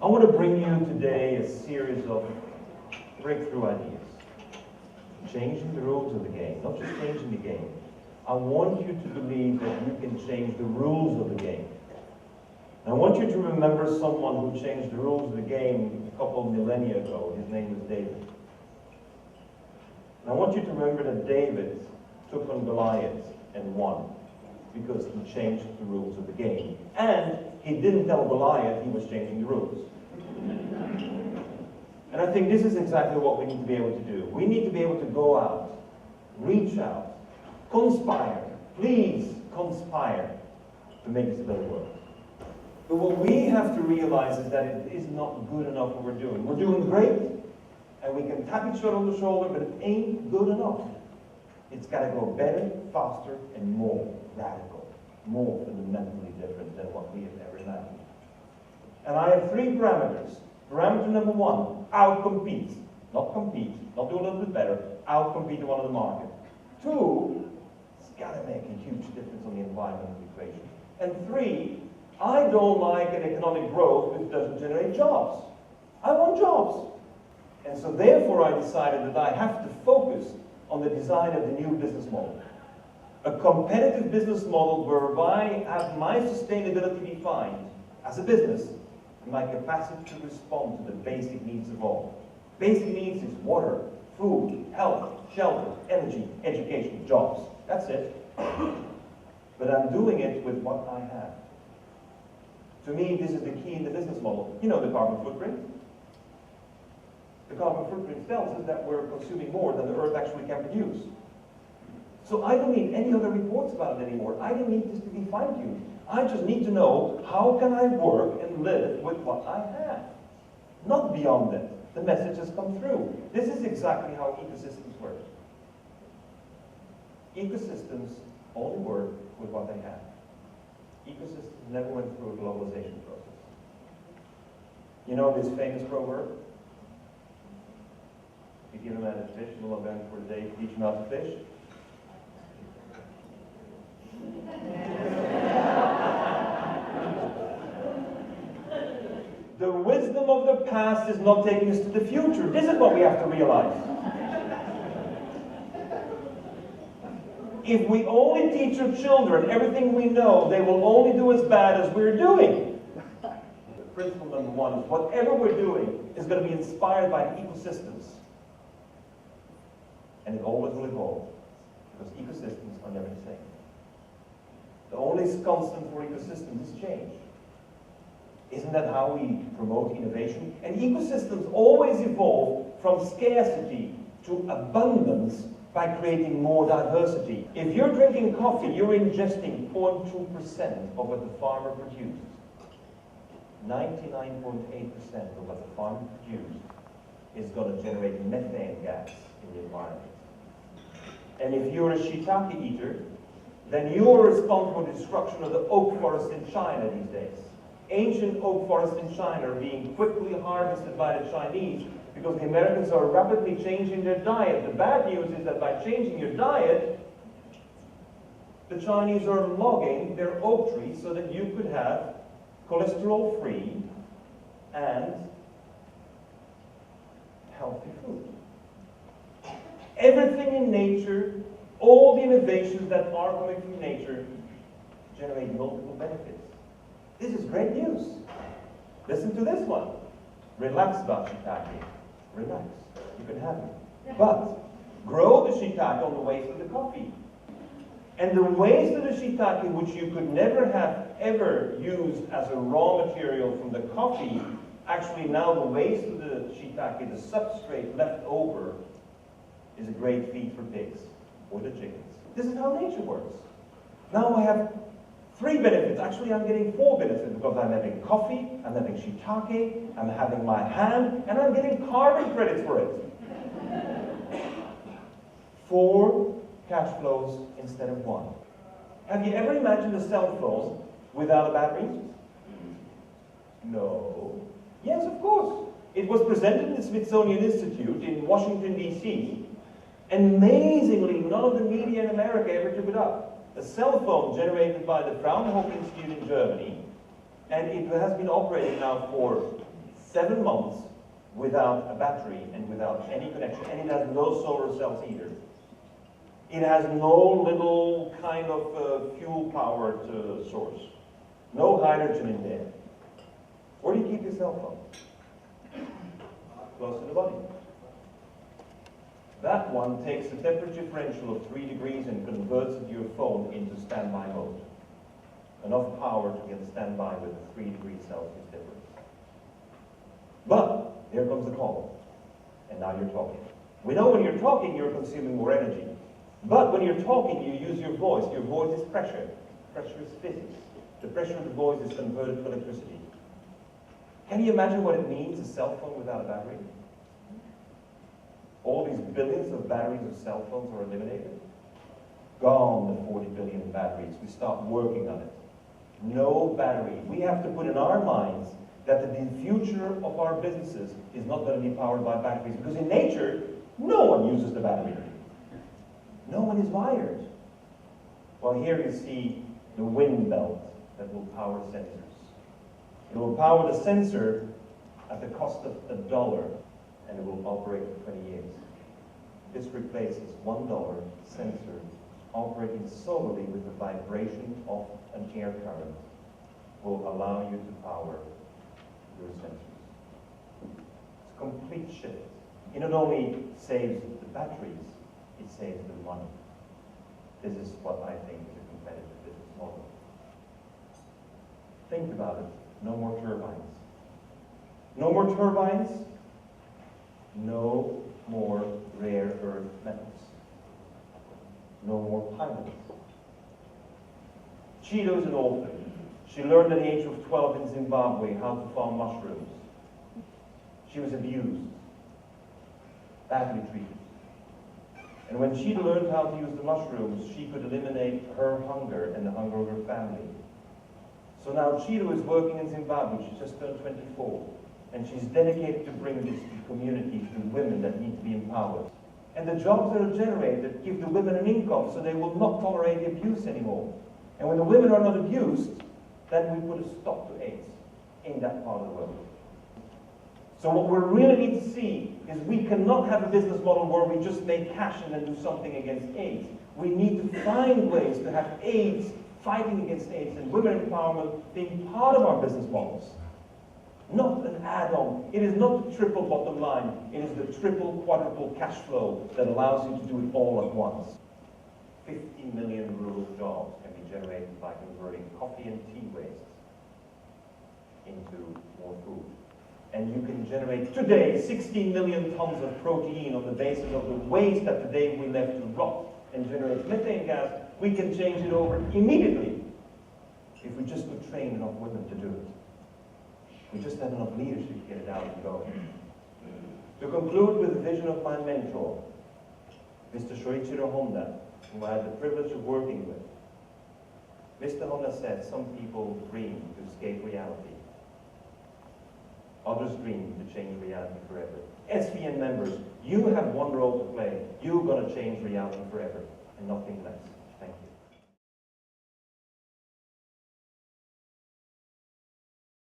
I want to bring you today a series of breakthrough ideas. Changing the rules of the game, not just changing the game. I want you to believe that you can change the rules of the game. And I want you to remember someone who changed the rules of the game a couple of millennia ago. His name was David. And I want you to remember that David took on Goliath and won because he changed the rules of the game. And he didn't tell Goliath he was changing the rules. And I think this is exactly what we need to be able to do. We need to be able to go out, reach out, conspire. Please conspire to make this a better world. But what we have to realize is that it is not good enough what we're doing. We're doing great, and we can tap each other on the shoulder, but it ain't good enough. It's got to go better, faster, and more radical, more fundamentally different than what we have ever imagined. And I have three parameters. Parameter number one, outcompete. Not compete, not do a little bit better, outcompete the one on the market. Two, it's got to make a huge difference on the environmental equation. And three, I don't like an economic growth which doesn't generate jobs. I want jobs. And so therefore I decided that I have to focus on the design of the new business model. A competitive business model whereby I have my sustainability defined as a business and my capacity to respond to the basic needs of all. Basic needs is water, food, health, shelter, energy, education, jobs. That's it. But I'm doing it with what I have. To me, this is the key in the business model. You know the carbon footprint. The carbon footprint tells us that we're consuming more than the Earth actually can produce. So I don't need any other reports about it anymore. I don't need this to be fine-tuned. I just need to know how can I work and live with what I have. Not beyond it. The message has come through. This is exactly how ecosystems work. Ecosystems only work with what they have. Ecosystems never went through a globalization process. You know this famous proverb? You give a man a fish, and will bend for the day, teach him how to fish. The wisdom of the past is not taking us to the future. This is what we have to realize. If we only teach our children everything we know, they will only do as bad as we're doing. Principle number one is whatever we're doing is going to be inspired by ecosystems. And it always will evolve, because ecosystems are never the same. The only constant for ecosystems is change. Isn't that how we promote innovation? And ecosystems always evolve from scarcity to abundance by creating more diversity. If you're drinking coffee, you're ingesting 0.2% of what the farmer produced. 99.8% of what the farmer produced is going to generate methane gas in the environment. And if you're a shiitake eater, then you're responsible for the destruction of the oak forest in China these days. Ancient oak forests in China are being quickly harvested by the Chinese because the Americans are rapidly changing their diet. The bad news is that by changing your diet, the Chinese are logging their oak trees so that you could have cholesterol-free and healthy food. Everything in nature, all the innovations that are coming from nature, generate multiple benefits. This is great news. Listen to this one. Relax about shiitake. Relax. You can have it. But grow the shiitake on the waste of the coffee. And the waste of the shiitake, which you could never have ever used as a raw material from the coffee, actually now the waste of the shiitake, the substrate left over, is a great feed for pigs or the chickens. This is how nature works. Now I have 3 benefits. Actually, I'm getting 4 benefits because I'm having coffee, I'm having shiitake, I'm having my hand, and I'm getting carbon credits for it. 4 cash flows instead of 1. Have you ever imagined a cell phone without a battery? No. Yes, of course. It was presented in the Smithsonian Institute in Washington, D.C., and amazingly, none of the media in America ever took it up. A cell phone generated by the Fraunhofer Institute in Germany, and it has been operating now for 7 months without a battery and without any connection, and it has no solar cells either. It has no little kind of fuel-powered source. No hydrogen in there. Where do you keep your cell phone? Close to the body. That one takes a temperature differential of 3 degrees and converts your phone into standby mode. Enough power to get standby with a 3 degrees Celsius difference. But here comes the call. And now you're talking. We know when you're talking, you're consuming more energy. But when you're talking, you use your voice. Your voice is pressure. Pressure is physics. The pressure of the voice is converted to electricity. Can you imagine what it means, a cell phone without a battery? All these billions of batteries of cell phones are eliminated. Gone, the 40 billion batteries. We start working on it. No battery. We have to put in our minds that the future of our businesses is not going to be powered by batteries. Because in nature, no one uses the battery. No one is wired. Well, here you see the wind belt that will power sensors. It will power the sensor at the cost of $1, and it will operate for 20 years. This replaces $1 sensor operating solely with the vibration of an air current will allow you to power your sensors. It's a complete shift. It not only saves the batteries, it saves the money. This is what I think is a competitive business model. Think about it. No more turbines. No more turbines. No more rare earth metals. No more pilots. Cheeto's an orphan. She learned at the age of 12 in Zimbabwe how to farm mushrooms. She was abused, badly treated. And when she learned how to use the mushrooms, she could eliminate her hunger and the hunger of her family. So now Cheeto is working in Zimbabwe. She's just turned 24. And she's dedicated to bring this to communities, to women that need to be empowered. And the jobs that are generated give the women an income so they will not tolerate the abuse anymore. And when the women are not abused, then we put a stop to AIDS in that part of the world. So what we really need to see is we cannot have a business model where we just make cash and then do something against AIDS. We need to find ways to have AIDS, fighting against AIDS, and women empowerment being part of our business models. Not an add-on. It is not the triple bottom line. It is the triple, quadruple cash flow that allows you to do it all at once. 50 million rural jobs can be generated by converting coffee and tea waste into more food. And you can generate today 16 million tons of protein on the basis of the waste that today we left to rot and generate methane gas. We can change it over immediately if we just would train enough women to do it. We just have enough leadership to get it out and going. To conclude with the vision of my mentor, Mr. Shoichiro Honda, whom I had the privilege of working with. Mr. Honda said, some people dream to escape reality. Others dream to change reality forever. SVN members, you have one role to play. You're going to change reality forever, and nothing less. Thank you.